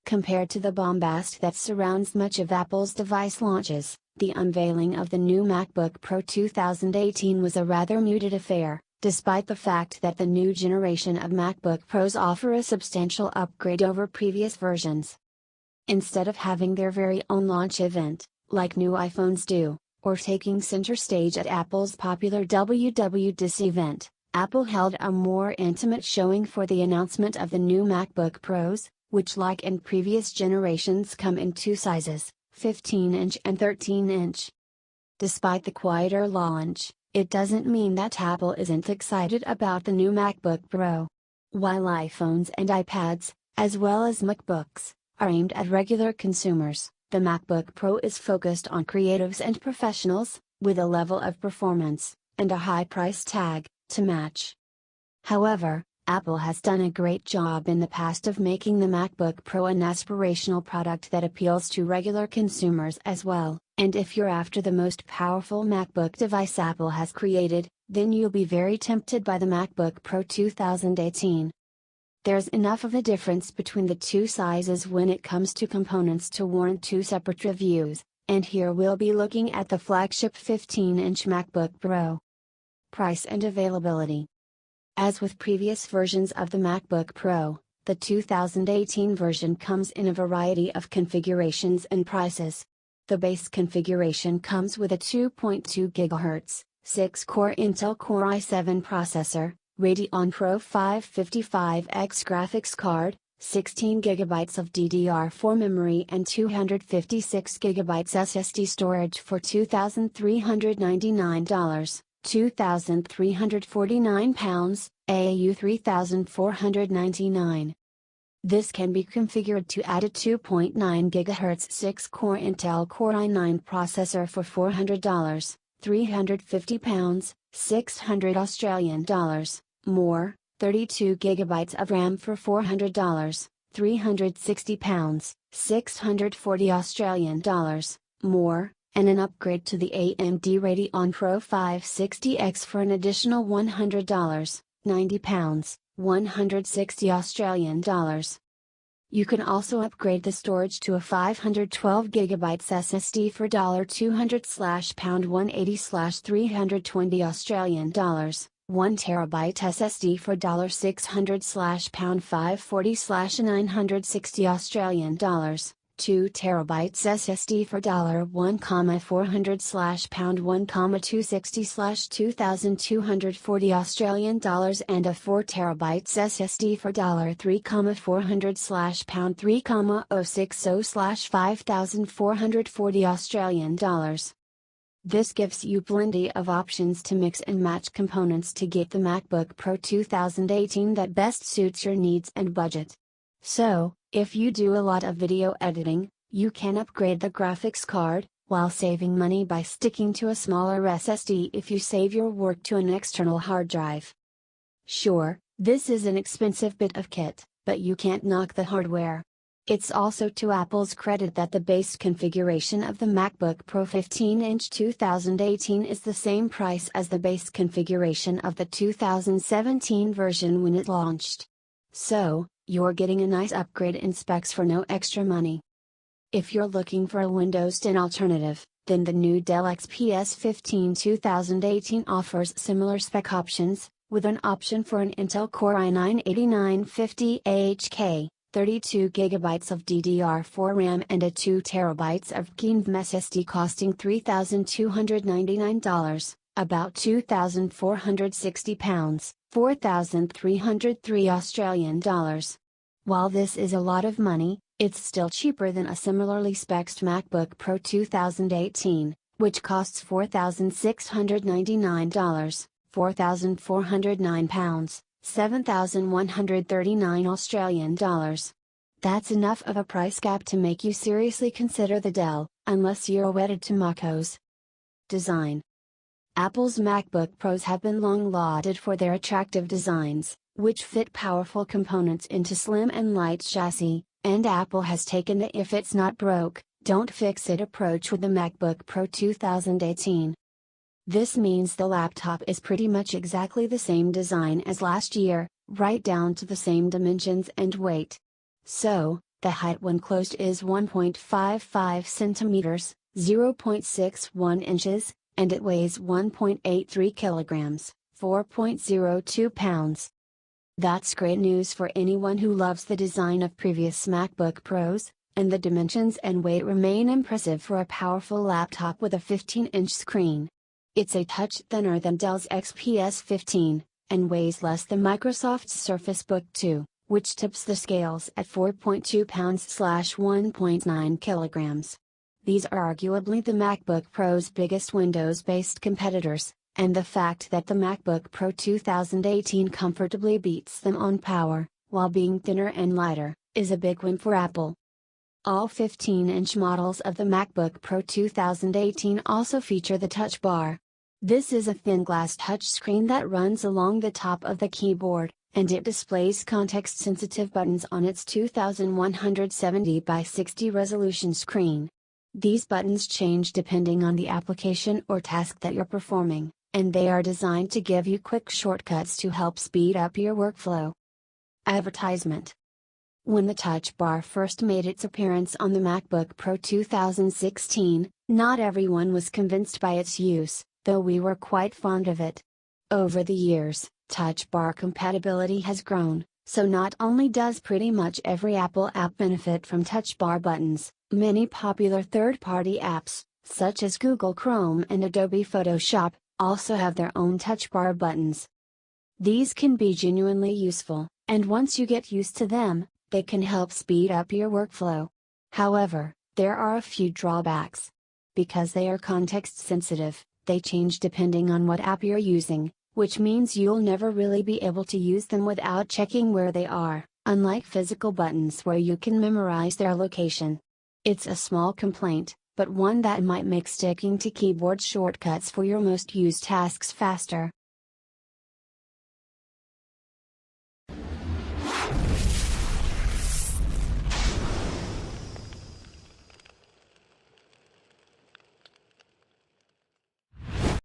Compared to the bombast that surrounds much of Apple's device launches, the unveiling of the new MacBook Pro 2018 was a rather muted affair, despite the fact that the new generation of MacBook Pros offer a substantial upgrade over previous versions. Instead of having their very own launch event, like new iPhones do, or taking center stage at Apple's popular WWDC event, Apple held a more intimate showing for the announcement of the new MacBook Pros, which like in previous generations come in two sizes, 15-inch and 13-inch. Despite the quieter launch, it doesn't mean that Apple isn't excited about the new MacBook Pro. While iPhones and iPads, as well as MacBooks, are aimed at regular consumers, the MacBook Pro is focused on creatives and professionals, with a level of performance, and a high price tag, to match. However, Apple has done a great job in the past of making the MacBook Pro an aspirational product that appeals to regular consumers as well, and if you're after the most powerful MacBook device Apple has created, then you'll be very tempted by the MacBook Pro 2018. There's enough of a difference between the two sizes when it comes to components to warrant two separate reviews, and here we'll be looking at the flagship 15-inch MacBook Pro. Price and availability. As with previous versions of the MacBook Pro, the 2018 version comes in a variety of configurations and prices. The base configuration comes with a 2.2 GHz, 6-core Intel Core i7 processor, Radeon Pro 555X graphics card, 16 GB of DDR4 memory and 256 GB SSD storage for $2,399. £2,349, AAU $3,499. This can be configured to add a 2.9 GHz 6-core Intel Core i9 processor for $400, £350, 600 Australian dollars, more, 32 GB of RAM for $400, £360, 640 Australian dollars, more, and an upgrade to the AMD Radeon Pro 560X for an additional $100, £90, 160 Australian dollars. You can also upgrade the storage to a 512 GB SSD for $200/£180/320 Australian dollars, 1 TB SSD for $600/£540/960 Australian dollars. 2 TB SSD for $1,400/£1,260/2240 Australian dollars and a 4 TB SSD for $3,400/£3,060/5440 Australian dollars. This gives you plenty of options to mix and match components to get the MacBook Pro 2018 that best suits your needs and budget. So, if you do a lot of video editing, you can upgrade the graphics card, while saving money by sticking to a smaller SSD if you save your work to an external hard drive. Sure, this is an expensive bit of kit, but you can't knock the hardware. It's also to Apple's credit that the base configuration of the MacBook Pro 15-inch 2018 is the same price as the base configuration of the 2017 version when it launched. So, you're getting a nice upgrade in specs for no extra money. If you're looking for a Windows 10 alternative, then the new Dell XPS 15 2018 offers similar spec options, with an option for an Intel Core i9-8950 AHK, 32 GB of DDR4 RAM and a 2 TB of KENVM SSD costing $3,299, about £2,460, $4,303 Australian dollars. While this is a lot of money, it's still cheaper than a similarly spec'd MacBook Pro 2018, which costs $4,699, £4,409, $7,139 Australian dollars. That's enough of a price gap to make you seriously consider the Dell, unless you're wedded to MacOS. Design. Apple's MacBook Pros have been long lauded for their attractive designs, which fit powerful components into slim and light chassis, and Apple has taken the "if it's not broke, don't fix it" approach with the MacBook Pro 2018. This means the laptop is pretty much exactly the same design as last year, right down to the same dimensions and weight. So, The height when closed is 1.55 centimeters, 0.61 inches, and it weighs 1.83 kilograms, 4.02 pounds. That's great news for anyone who loves the design of previous MacBook Pros, and the dimensions and weight remain impressive for a powerful laptop with a 15-inch screen. It's a touch thinner than Dell's XPS 15, and weighs less than Microsoft's Surface Book 2, which tips the scales at 4.2 pounds/1.9 kilograms. These are arguably the MacBook Pro's biggest Windows-based competitors, and the fact that the MacBook Pro 2018 comfortably beats them on power, while being thinner and lighter, is a big win for Apple. All 15-inch models of the MacBook Pro 2018 also feature the Touch Bar. This is a thin glass touchscreen that runs along the top of the keyboard, and it displays context-sensitive buttons on its 2170 by 60 resolution screen. These buttons change depending on the application or task that you're performing, and they are designed to give you quick shortcuts to help speed up your workflow. Advertisement. When the Touch Bar first made its appearance on the MacBook Pro 2016, not everyone was convinced by its use, though we were quite fond of it. Over the years, Touch Bar compatibility has grown, so not only does pretty much every Apple app benefit from Touch Bar buttons, many popular third-party apps, such as Google Chrome and Adobe Photoshop, also have their own Touch Bar buttons. These can be genuinely useful, and once you get used to them, they can help speed up your workflow. However, there are a few drawbacks. Because they are context-sensitive, they change depending on what app you're using, which means you'll never really be able to use them without checking where they are, unlike physical buttons where you can memorize their location. It's a small complaint, but one that might make sticking to keyboard shortcuts for your most used tasks faster.